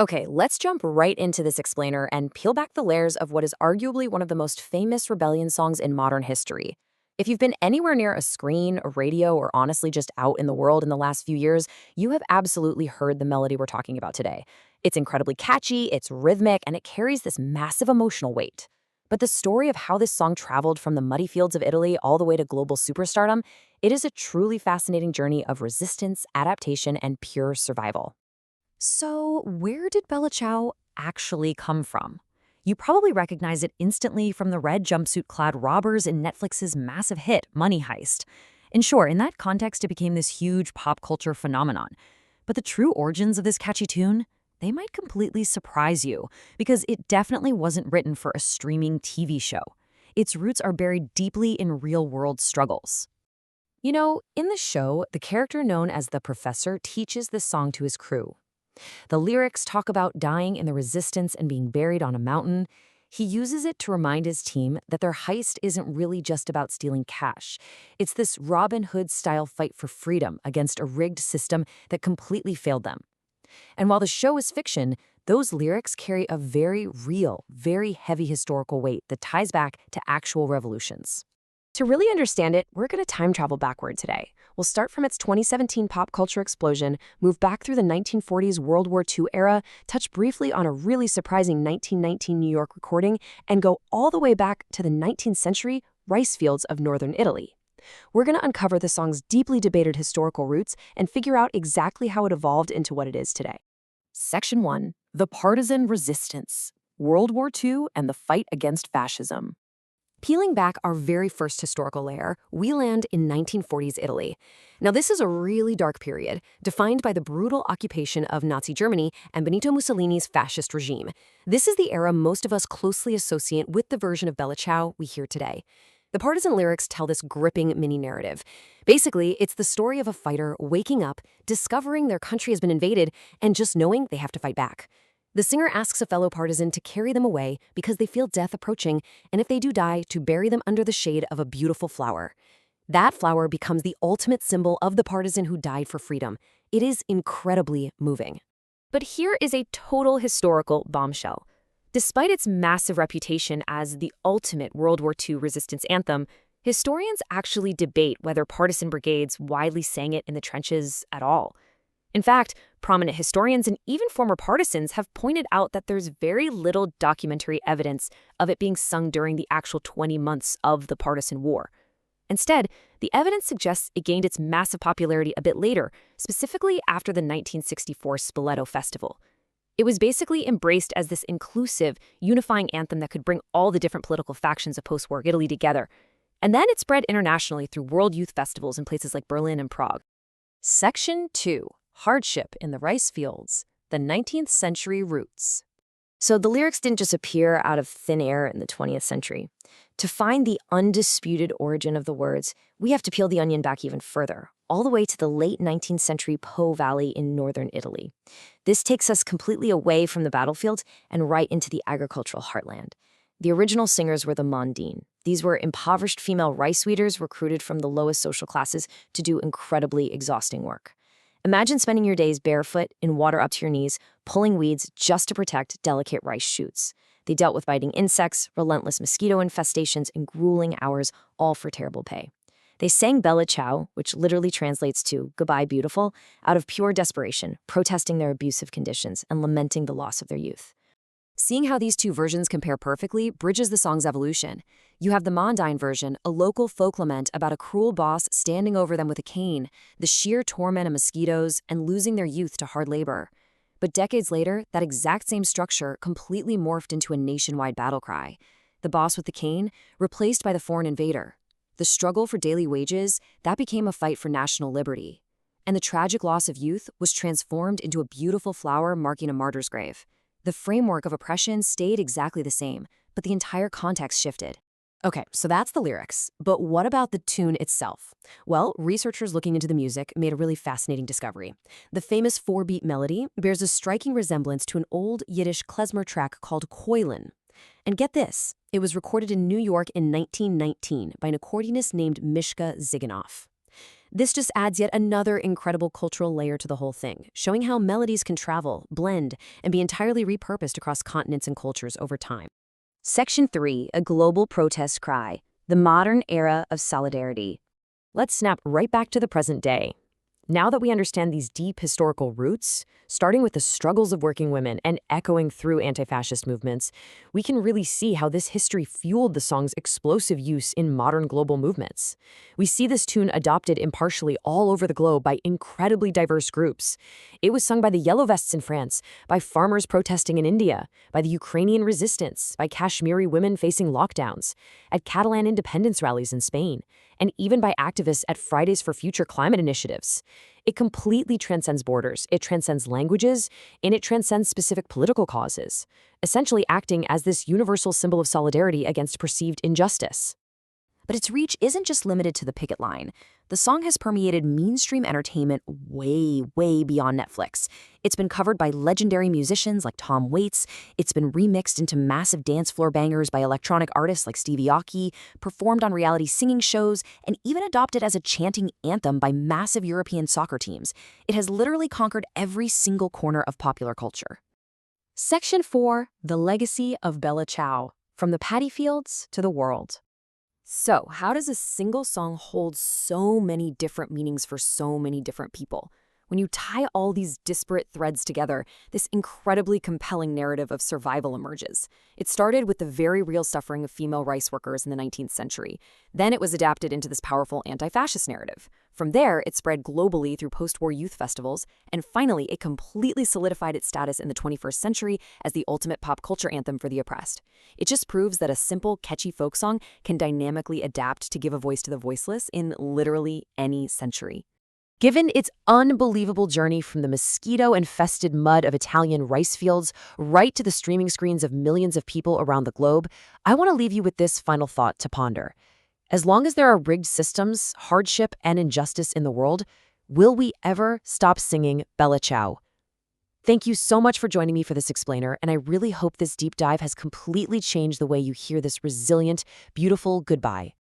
Okay, let's jump right into this explainer and peel back the layers of what is arguably one of the most famous rebellion songs in modern history. If you've been anywhere near a screen, a radio, or honestly just out in the world in the last few years, you have absolutely heard the melody we're talking about today. It's incredibly catchy, it's rhythmic, and it carries this massive emotional weight. But the story of how this song traveled from the muddy fields of Italy all the way to global superstardom, it is a truly fascinating journey of resistance, adaptation, and pure survival. So, where did Bella Ciao actually come from? You probably recognize it instantly from the red jumpsuit-clad robbers in Netflix's massive hit, Money Heist. And sure, in that context, it became this huge pop culture phenomenon. But the true origins of this catchy tune, they might completely surprise you, because it definitely wasn't written for a streaming TV show. Its roots are buried deeply in real-world struggles. In the show, the character known as the Professor teaches this song to his crew. The lyrics talk about dying in the resistance and being buried on a mountain. He uses it to remind his team that their heist isn't really just about stealing cash. It's this Robin Hood-style fight for freedom against a rigged system that completely failed them. And while the show is fiction, those lyrics carry a very real, very heavy historical weight that ties back to actual revolutions. To really understand it, we're going to time travel backward today. We'll start from its 2017 pop culture explosion, move back through the 1940s World War II era, touch briefly on a really surprising 1919 New York recording, and go all the way back to the 19th century rice fields of northern Italy. We're going to uncover the song's deeply debated historical roots and figure out exactly how it evolved into what it is today. Section 1. The Partisan Resistance. World War II and the Fight Against Fascism. Peeling back our very first historical layer, we land in 1940s Italy. Now, this is a really dark period, defined by the brutal occupation of Nazi Germany and Benito Mussolini's fascist regime. This is the era most of us closely associate with the version of Bella Ciao we hear today. The partisan lyrics tell this gripping mini-narrative. Basically, it's the story of a fighter waking up, discovering their country has been invaded, and just knowing they have to fight back. The singer asks a fellow partisan to carry them away because they feel death approaching, and if they do die, to bury them under the shade of a beautiful flower. That flower becomes the ultimate symbol of the partisan who died for freedom. It is incredibly moving. But here is a total historical bombshell. Despite its massive reputation as the ultimate World War II resistance anthem, historians actually debate whether partisan brigades widely sang it in the trenches at all. In fact, prominent historians and even former partisans have pointed out that there's very little documentary evidence of it being sung during the actual 20 months of the partisan war. Instead, the evidence suggests it gained its massive popularity a bit later, specifically after the 1964 Spoleto Festival. It was basically embraced as this inclusive, unifying anthem that could bring all the different political factions of post-war Italy together. And then it spread internationally through World Youth Festivals in places like Berlin and Prague. Section 2. Hardship in the Rice Fields, the 19th Century Roots. So the lyrics didn't just appear out of thin air in the 20th century. To find the undisputed origin of the words, we have to peel the onion back even further, all the way to the late 19th century Po Valley in northern Italy. This takes us completely away from the battlefield and right into the agricultural heartland. The original singers were the Mondine. These were impoverished female rice weeders recruited from the lowest social classes to do incredibly exhausting work. Imagine spending your days barefoot, in water up to your knees, pulling weeds just to protect delicate rice shoots. They dealt with biting insects, relentless mosquito infestations, and grueling hours, all for terrible pay. They sang Bella Ciao, which literally translates to "Goodbye, Beautiful," out of pure desperation, protesting their abusive conditions and lamenting the loss of their youth. Seeing how these two versions compare perfectly bridges the song's evolution. You have the Mondine version, a local folk lament about a cruel boss standing over them with a cane, the sheer torment of mosquitoes, and losing their youth to hard labor. But decades later, that exact same structure completely morphed into a nationwide battle cry. The boss with the cane, replaced by the foreign invader. The struggle for daily wages, that became a fight for national liberty. And the tragic loss of youth was transformed into a beautiful flower marking a martyr's grave. The framework of oppression stayed exactly the same, but the entire context shifted. Okay, so that's the lyrics, but what about the tune itself? Well, researchers looking into the music made a really fascinating discovery. The famous 4-beat melody bears a striking resemblance to an old Yiddish klezmer track called Quellen. And get this, it was recorded in New York in 1919 by an accordionist named Mishka Ziganoff. This just adds yet another incredible cultural layer to the whole thing, showing how melodies can travel, blend, and be entirely repurposed across continents and cultures over time. Section 3, a global protest cry, the modern era of solidarity. Let's snap right back to the present day. Now that we understand these deep historical roots, starting with the struggles of working women and echoing through anti-fascist movements, we can really see how this history fueled the song's explosive use in modern global movements. We see this tune adopted impartially all over the globe by incredibly diverse groups. It was sung by the Yellow Vests in France, by farmers protesting in India, by the Ukrainian resistance, by Kashmiri women facing lockdowns, at Catalan independence rallies in Spain, and even by activists at Fridays for Future climate initiatives. It completely transcends borders, it transcends languages, and it transcends specific political causes, essentially acting as this universal symbol of solidarity against perceived injustice. But its reach isn't just limited to the picket line. The song has permeated mainstream entertainment way, way beyond Netflix. It's been covered by legendary musicians like Tom Waits. It's been remixed into massive dance floor bangers by electronic artists like Stevie Aoki, performed on reality singing shows, and even adopted as a chanting anthem by massive European soccer teams. It has literally conquered every single corner of popular culture. Section 4, the legacy of Bella Ciao, from the paddy fields to the world. So, how does a single song hold so many different meanings for so many different people? When you tie all these disparate threads together, this incredibly compelling narrative of survival emerges. It started with the very real suffering of female rice workers in the 19th century. Then it was adapted into this powerful anti-fascist narrative. From there, it spread globally through post-war youth festivals, and finally, it completely solidified its status in the 21st century as the ultimate pop culture anthem for the oppressed. It just proves that a simple, catchy folk song can dynamically adapt to give a voice to the voiceless in literally any century. Given its unbelievable journey from the mosquito-infested mud of Italian rice fields right to the streaming screens of millions of people around the globe, I want to leave you with this final thought to ponder. As long as there are rigged systems, hardship, and injustice in the world, will we ever stop singing Bella Ciao? Thank you so much for joining me for this explainer, and I really hope this deep dive has completely changed the way you hear this resilient, beautiful goodbye.